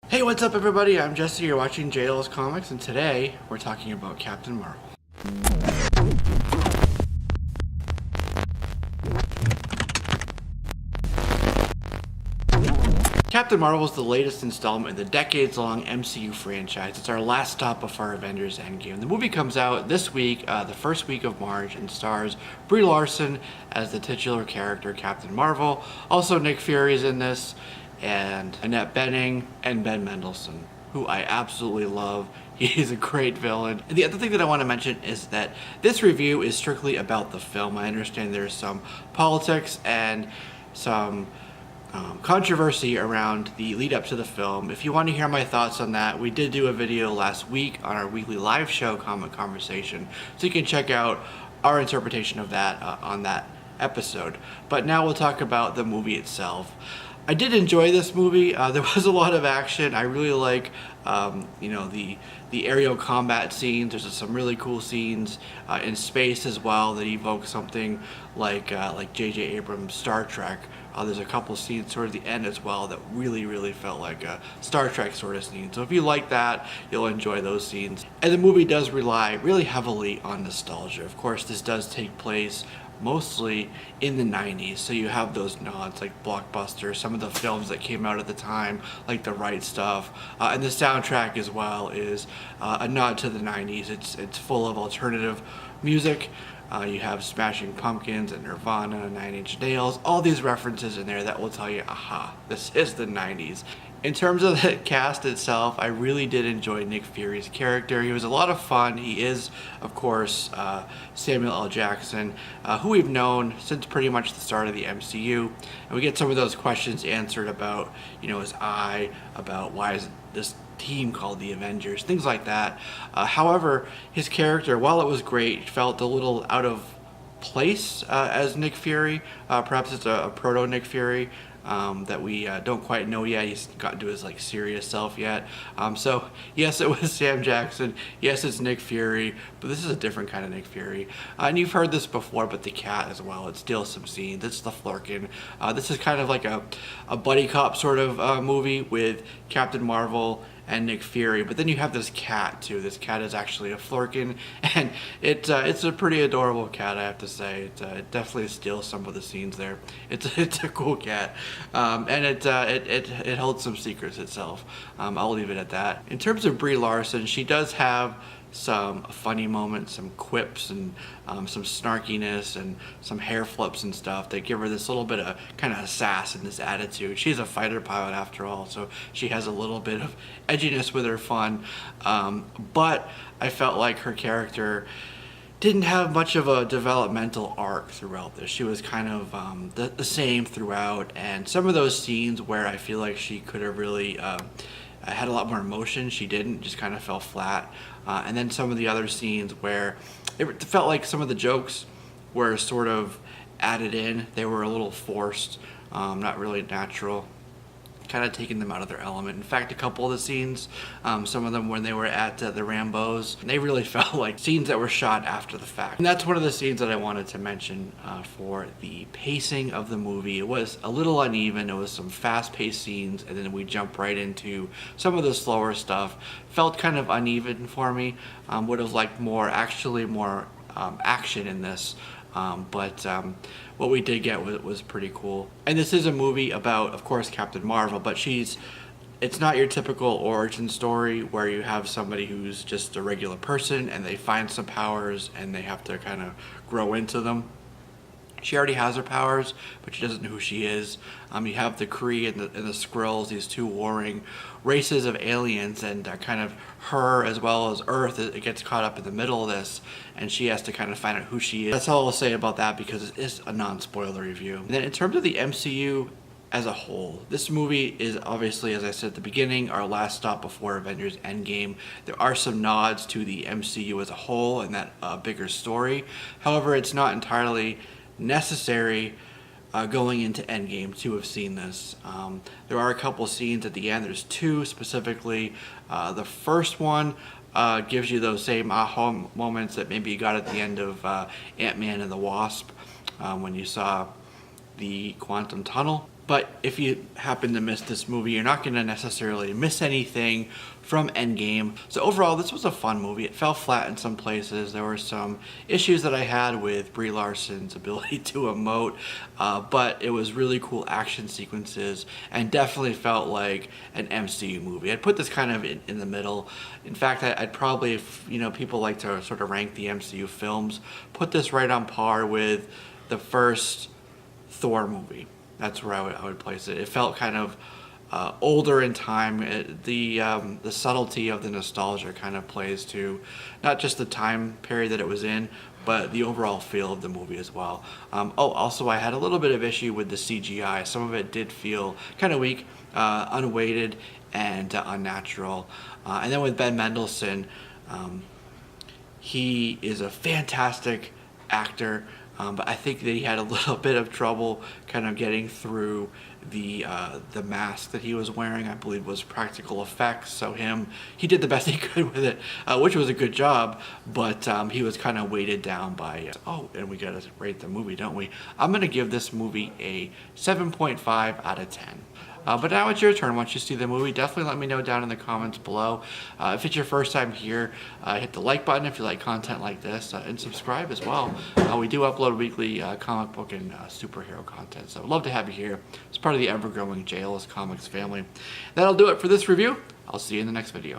Hey, what's up everybody? I'm Jesse, you're watching JL's Comics, and today we're talking about Captain Marvel. Captain Marvel is the latest installment in the decades-long MCU franchise. It's our last stop before Avengers Endgame. The movie comes out this week, the first week of March, and stars Brie Larson as the titular character Captain Marvel. Also, Nick Fury is in this, and Annette and Ben Mendelsohn, who I absolutely love. He's a great villain. And the other thing that I want to mention is that this review is strictly about the film. I understand there's some politics and some controversy around the lead up to the film. If you want to hear my thoughts on that, we did do a video last week on our weekly live show, Comic Conversation, so you can check out our interpretation of that on that episode. But now we'll talk about the movie itself. I did enjoy this movie. There was a lot of action. I really like, the aerial combat scenes. There's some really cool scenes in space as well that evoke something like J.J. Abrams' Star Trek. There's a couple scenes toward the end as well that really felt like a Star Trek sort of scene. So if you like that, you'll enjoy those scenes. And the movie does rely really heavily on nostalgia. Of course, this does take place mostly in the 90s, so you have those nods like Blockbuster, some of the films that came out at the time like The Right Stuff, and the soundtrack as well is a nod to the 90s. It's full of alternative music. You have Smashing Pumpkins and Nirvana, Nine Inch Nails, all these references in there that will tell you, aha, this is the 90s. In terms of the cast itself, I really did enjoy Nick Fury's character. He was a lot of fun. He is, of course, Samuel L. Jackson, who we've known since pretty much the start of the MCU. And we get some of those questions answered about, his eye, about why is this team called the Avengers, things like that. However, his character, while it was great, felt a little out of place as Nick Fury. Perhaps it's a proto Nick Fury that we don't quite know yet. He's gotten to his serious self yet. So yes, it was Sam Jackson. Yes, it's Nick Fury, but this is a different kind of Nick Fury. And you've heard this before, but the cat as well. It steals some scenes. It's the Flurkin. This is kind of like a buddy cop sort of movie with Captain Marvel and Nick Fury, but then you have this cat too. This cat is actually a Flurkin, and it's a pretty adorable cat, I have to say. It definitely steals some of the scenes there. It's a cool cat, and it holds some secrets itself. I'll leave it at that. In terms of Brie Larson, she does have some funny moments, some quips, and some snarkiness, and some hair flips and stuff that give her this little bit of kind of sass and this attitude. She's a fighter pilot after all, so she has a little bit of edginess with her fun. But I felt like her character didn't have much of a developmental arc throughout this. She was kind of the same throughout, and some of those scenes where I feel like she could have really had a lot more emotion, she didn't, just kind of fell flat. And then some of the other scenes where it felt like some of the jokes were sort of added in. They were a little forced, not really natural, kind of taking them out of their element. In fact, a couple of the scenes, some of them when they were at the Rambos, they really felt like scenes that were shot after the fact. And that's one of the scenes that I wanted to mention for the pacing of the movie. It was a little uneven. It was some fast-paced scenes, and then we jump right into some of the slower stuff. Felt kind of uneven for me. Would have liked more action in this. But what we did get was pretty cool. And this is a movie about, of course, Captain Marvel, but it's not your typical origin story where you have somebody who's just a regular person and they find some powers and they have to kind of grow into them. She already has her powers, but she doesn't know who she is. You have the Kree and the Skrulls, these two warring races of aliens, and kind of her as well as Earth, it gets caught up in the middle of this, and she has to kind of find out who she is. That's all I'll say about that because it is a non-spoiler review. And then in terms of the MCU as a whole, this movie is obviously, as I said at the beginning, our last stop before Avengers Endgame. There are some nods to the MCU as a whole and that bigger story. However, it's not entirely necessary going into Endgame to have seen this. There are a couple scenes at the end. There's two specifically. The first one gives you those same aha moments that maybe you got at the end of Ant-Man and the Wasp when you saw the quantum tunnel. But if you happen to miss this movie, you're not going to necessarily miss anything from Endgame. So overall, this was a fun movie. It fell flat in some places. There were some issues that I had with Brie Larson's ability to emote, but it was really cool action sequences and definitely felt like an MCU movie. I'd put this kind of in the middle. In fact, I'd probably, if people like to sort of rank the MCU films, put this right on par with the first Thor movie. That's where I would place it. It felt kind of older in time. The subtlety of the nostalgia kind of plays to not just the time period that it was in, but the overall feel of the movie as well. Also, I had a little bit of issue with the CGI. Some of it did feel kind of weak, unweighted, and unnatural. And then with Ben Mendelsohn, he is a fantastic actor. But I think that he had a little bit of trouble kind of getting through the mask that he was wearing. I believe was practical effects. So he did the best he could with it, which was a good job. But he was kind of weighted down by. And we gotta rate the movie, don't we? I'm gonna give this movie a 7.5 out of 10. But now it's your turn. Once you see the movie, definitely let me know down in the comments below. If it's your first time here, hit the like button if you like content like this, and subscribe as well. We do upload weekly comic book and superhero content, so I'd love to have you here as part of the ever-growing JLS Comics family. That'll do it for this review. I'll see you in the next video.